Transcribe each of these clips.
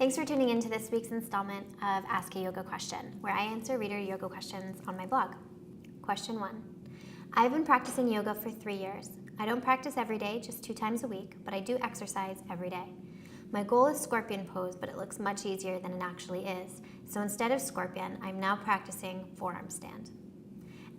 Thanks for tuning in to this week's installment of Ask a Yoga Question, where I answer reader yoga questions on my blog. Question 1. I've been practicing yoga for 3 years. I don't practice every day, just 2 times a week, but I do exercise every day. My goal is scorpion pose, but it looks much easier than it actually is. So instead of scorpion, I'm now practicing forearm stand.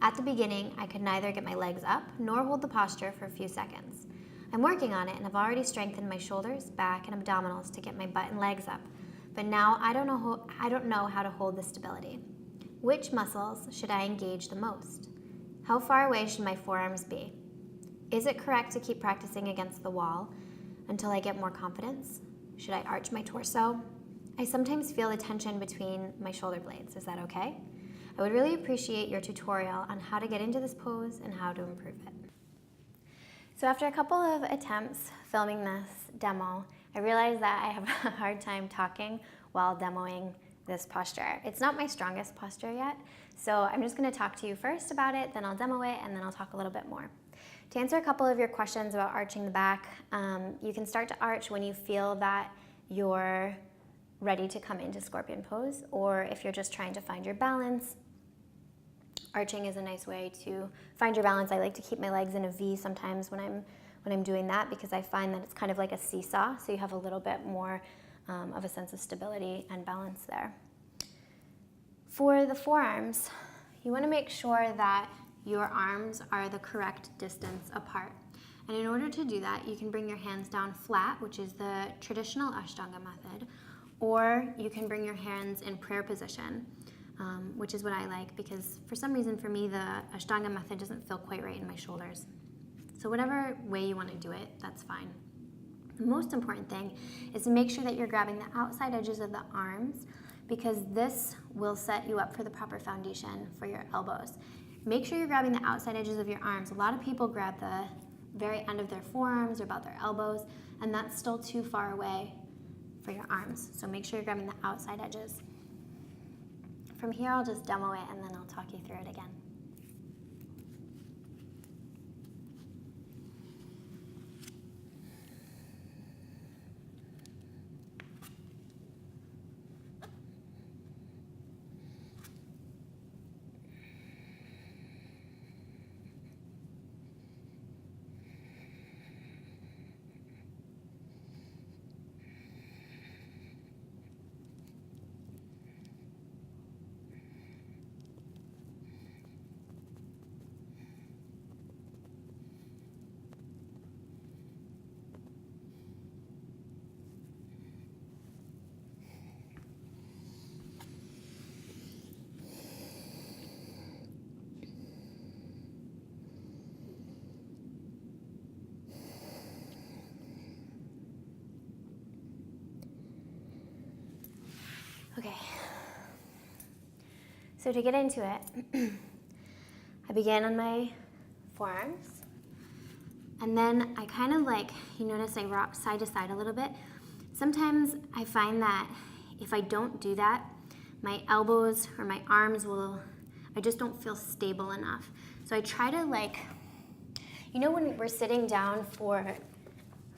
At the beginning, I could neither get my legs up nor hold the posture for a few seconds. I'm working on it and I've already strengthened my shoulders, back, and abdominals to get my butt and legs up. But now I don't know how to hold the stability. Which muscles should I engage the most? How far away should my forearms be? Is it correct to keep practicing against the wall until I get more confidence? Should I arch my torso? I sometimes feel the tension between my shoulder blades. Is that okay? I would really appreciate your tutorial on how to get into this pose and how to improve it. So after a couple of attempts filming this demo, I realized that I have a hard time talking while demoing this posture. It's not my strongest posture yet, so I'm just going to talk to you first about it, then I'll demo it, and then I'll talk a little bit more. To answer a couple of your questions about arching the back, you can start to arch when you feel that you're ready to come into scorpion pose, or if you're just trying to find your balance. Arching is a nice way to find your balance. I like to keep my legs in a V sometimes when I'm doing that, because I find that it's kind of like a seesaw, so you have a little bit more of a sense of stability and balance there. For the forearms, you want to make sure that your arms are the correct distance apart. And in order to do that, you can bring your hands down flat, which is the traditional Ashtanga method, or you can bring your hands in prayer position, which is what I like, because for some reason for me the Ashtanga method doesn't feel quite right in my shoulders. So whatever way you want to do it, that's fine. The most important thing is to make sure that you're grabbing the outside edges of the arms, because this will set you up for the proper foundation for your elbows. Make sure you're grabbing the outside edges of your arms. A lot of people grab the very end of their forearms or about their elbows, and that's still too far away for your arms. So make sure you're grabbing the outside edges. From here, I'll just demo it and then I'll talk you through it again. Okay, so to get into it, I begin on my forearms, and then I kind of like, you notice I rock side to side a little bit. Sometimes I find that if I don't do that, my elbows or my arms I just don't feel stable enough. So I try to when we're sitting down for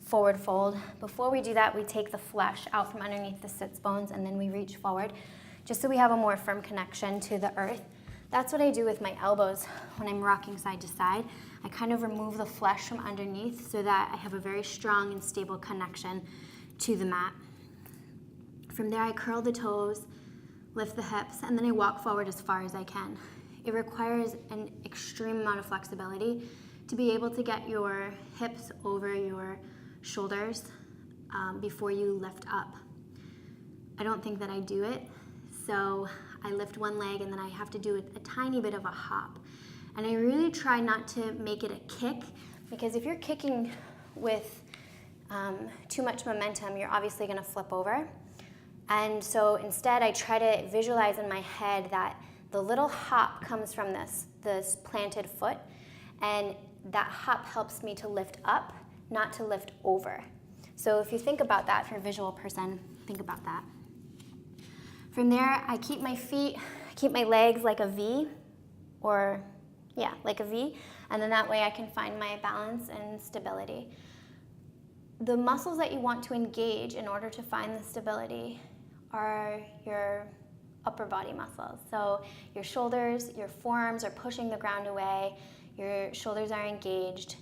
forward fold, before we do that, we take the flesh out from underneath the sits bones and then we reach forward, just so we have a more firm connection to the earth. That's what I do with my elbows when I'm rocking side to side. I kind of remove the flesh from underneath so that I have a very strong and stable connection to the mat. From there, I curl the toes, lift the hips, and then I walk forward as far as I can. It requires an extreme amount of flexibility to be able to get your hips over your shoulders before you lift up. I don't think that I do it, so I lift one leg and then I have to do a tiny bit of a hop. And I really try not to make it a kick, because if you're kicking with too much momentum, you're obviously going to flip over. And so instead I try to visualize in my head that the little hop comes from this planted foot, and that hop helps me to lift up, not to lift over. So if you think about that, for a visual person, think about that. From there, I keep my legs like a V, like a V, and then that way I can find my balance and stability. The muscles that you want to engage in order to find the stability are your upper body muscles. So your shoulders, your forearms are pushing the ground away, your shoulders are engaged,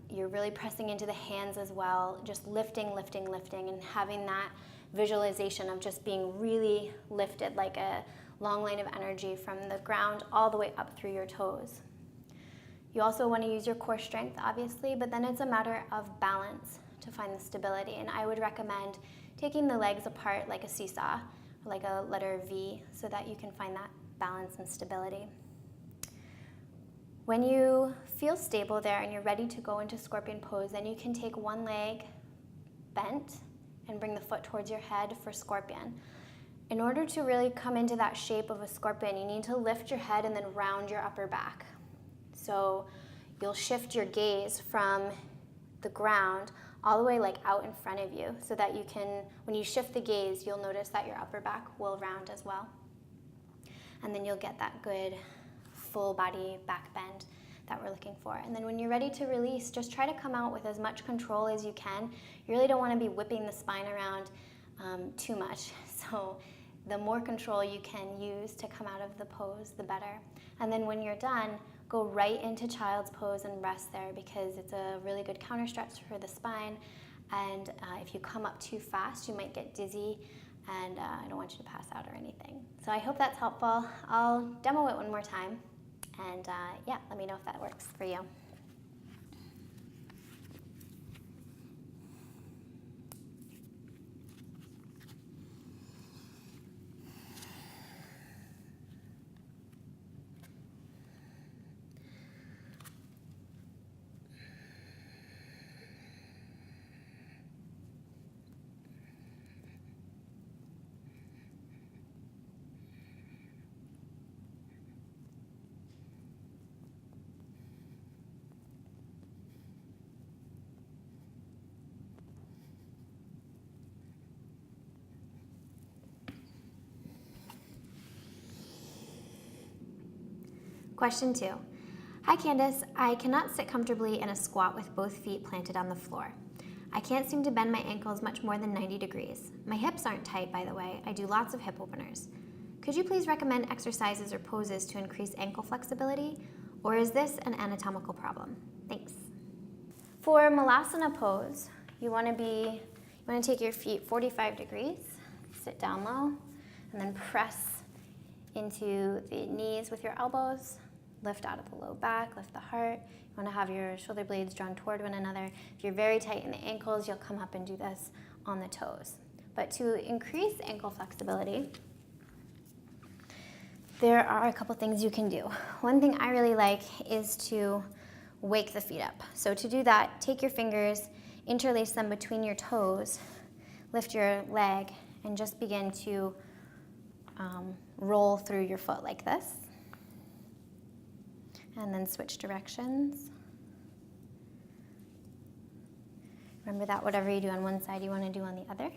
you're really pressing into the hands as well, just lifting, lifting, lifting, and having that visualization of just being really lifted, like a long line of energy from the ground all the way up through your toes. You also want to use your core strength, obviously, but then it's a matter of balance to find the stability. And I would recommend taking the legs apart like a seesaw, or like a letter V, so that you can find that balance and stability. When you feel stable there and you're ready to go into scorpion pose, then you can take one leg bent and bring the foot towards your head for scorpion. In order to really come into that shape of a scorpion, you need to lift your head and then round your upper back. So you'll shift your gaze from the ground all the way like out in front of you, so that you can, when you shift the gaze, you'll notice that your upper back will round as well. And then you'll get that good full body back bend that we're looking for. And then when you're ready to release, just try to come out with as much control as you can. You really don't want to be whipping the spine around too much. So the more control you can use to come out of the pose, the better. And then when you're done, go right into child's pose and rest there, because it's a really good counter stretch for the spine. And if you come up too fast, you might get dizzy, and I don't want you to pass out or anything. So I hope that's helpful. I'll demo it one more time, and yeah, let me know if that works for you. Question 2. Hi Candace, I cannot sit comfortably in a squat with both feet planted on the floor. I can't seem to bend my ankles much more than 90 degrees. My hips aren't tight, by the way. I do lots of hip openers. Could you please recommend exercises or poses to increase ankle flexibility? Or is this an anatomical problem? Thanks. For Malasana pose, you want to take your feet 45 degrees, sit down low, and then press into the knees with your elbows. Lift out of the low back, lift the heart. You want to have your shoulder blades drawn toward one another. If you're very tight in the ankles, you'll come up and do this on the toes. But to increase ankle flexibility, there are a couple things you can do. One thing I really like is to wake the feet up. So to do that, take your fingers, interlace them between your toes, lift your leg, and just begin to roll through your foot like this. And then switch directions. Remember that whatever you do on one side, you want to do on the other.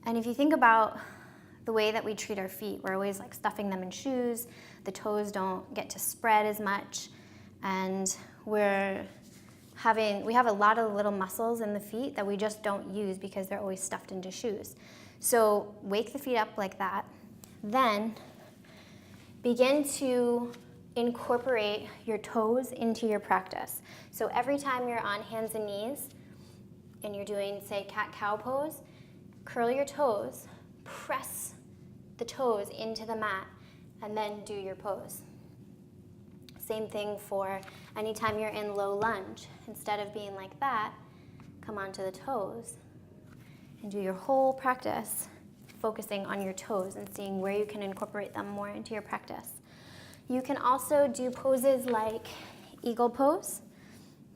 And if you think about the way that we treat our feet, we're always like stuffing them in shoes, the toes don't get to spread as much, and we have a lot of little muscles in the feet that we just don't use because they're always stuffed into shoes. So wake the feet up like that. Then begin to incorporate your toes into your practice. So every time you're on hands and knees and you're doing, say, cat-cow pose, curl your toes, press the toes into the mat, and then do your pose. Same thing for anytime you're in low lunge. Instead of being like that, come onto the toes and do your whole practice focusing on your toes and seeing where you can incorporate them more into your practice. You can also do poses like eagle pose.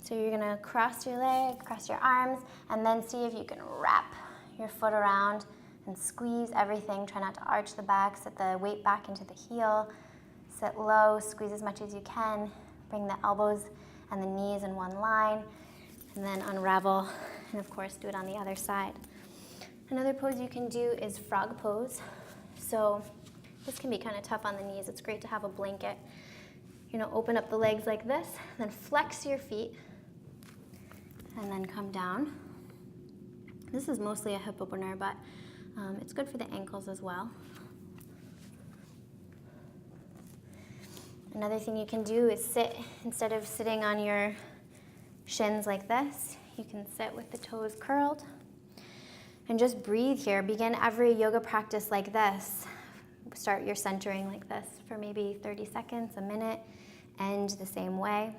So you're gonna cross your leg, cross your arms, and then see if you can wrap your foot around and squeeze everything. Try not to arch the back, sit the weight back into the heel, sit low, squeeze as much as you can, bring the elbows and the knees in one line, and then unravel, and of course do it on the other side. Another pose you can do is frog pose. So this can be kind of tough on the knees. It's great to have a blanket. Open up the legs like this, then flex your feet, and then come down. This is mostly a hip opener, but it's good for the ankles as well. Another thing you can do is sit, instead of sitting on your shins like this, you can sit with the toes curled and just breathe here. Begin every yoga practice like this. Start your centering like this for maybe 30 seconds, a minute, end the same way.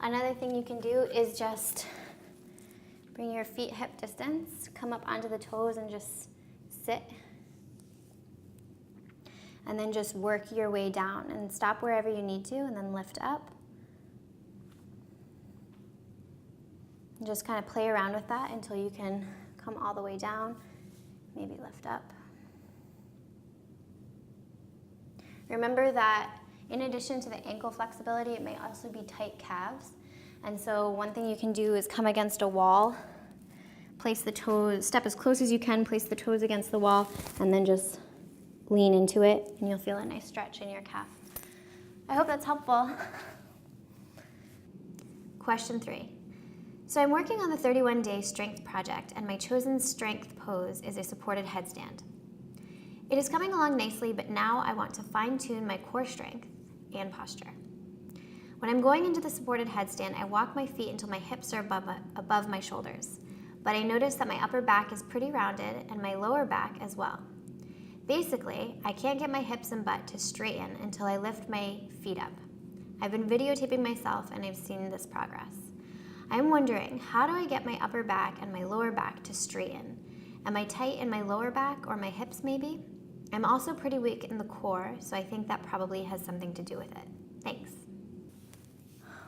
Another thing you can do is just bring your feet hip distance, come up onto the toes and just sit. And then just work your way down and stop wherever you need to and then lift up. And just kind of play around with that until you can come all the way down, maybe lift up. Remember that in addition to the ankle flexibility, it may also be tight calves. And so one thing you can do is come against a wall, place the toes, step as close as you can, place the toes against the wall, and then just lean into it, and you'll feel a nice stretch in your calf. I hope that's helpful. Question 3. So I'm working on the 31-day strength project, and my chosen strength pose is a supported headstand. It is coming along nicely, but now I want to fine-tune my core strength and posture. When I'm going into the supported headstand, I walk my feet until my hips are above my shoulders, but I notice that my upper back is pretty rounded and my lower back as well. Basically, I can't get my hips and butt to straighten until I lift my feet up. I've been videotaping myself and I've seen this progress. I'm wondering, how do I get my upper back and my lower back to straighten? Am I tight in my lower back or my hips maybe? I'm also pretty weak in the core, so I think that probably has something to do with it. Thanks.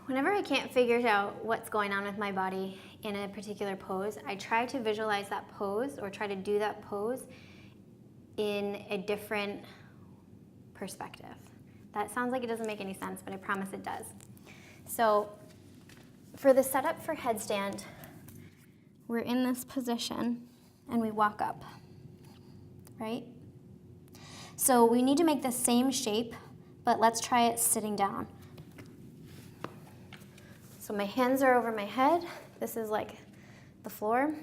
Whenever I can't figure out what's going on with my body in a particular pose, I try to visualize that pose or try to do that pose in a different perspective. That sounds like it doesn't make any sense, but I promise it does. So for the setup for headstand, we're in this position and we walk up, right? So we need to make the same shape, but let's try it sitting down. So my hands are over my head. This is like the floor.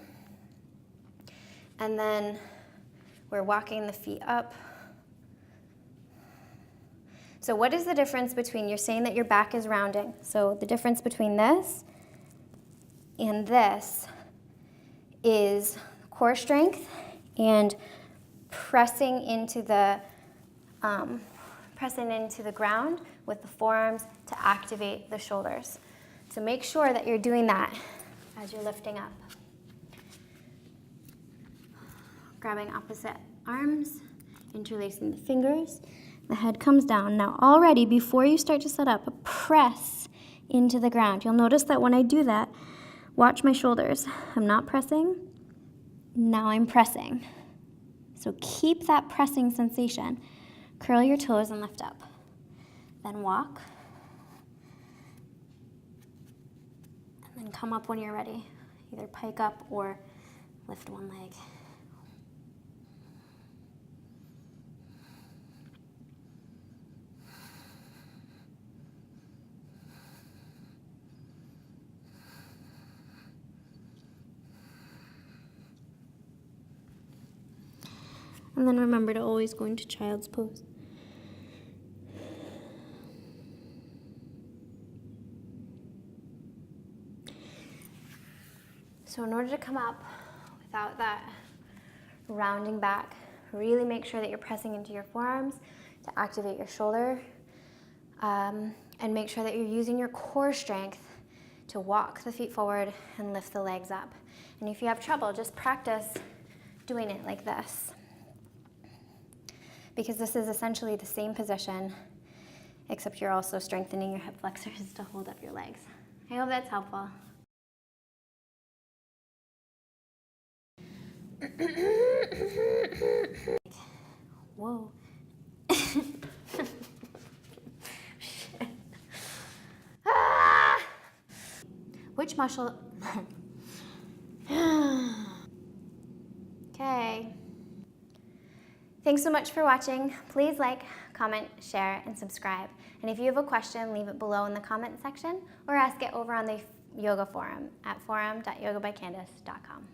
And then we're walking the feet up. So what is the difference between, you're saying that your back is rounding. So the difference between this and this is core strength and pressing into the ground with the forearms to activate the shoulders. So make sure that you're doing that as you're lifting up. Grabbing opposite arms, interlacing the fingers. The head comes down. Now already, before you start to set up, press into the ground. You'll notice that when I do that, watch my shoulders. I'm not pressing. Now I'm pressing. So keep that pressing sensation. Curl your toes and lift up. Then walk. And then come up when you're ready. Either pike up or lift one leg. And then remember to always go into child's pose. So in order to come up without that rounding back, really make sure that you're pressing into your forearms to activate your shoulder, and make sure that you're using your core strength to walk the feet forward and lift the legs up. And if you have trouble, just practice doing it like this, because this is essentially the same position, except you're also strengthening your hip flexors to hold up your legs. I hope that's helpful. Whoa. Ah! Which muscle? Okay. Thanks so much for watching. Please like, comment, share, and subscribe. And if you have a question, leave it below in the comment section or ask it over on the yoga forum at forum.yogabycandice.com.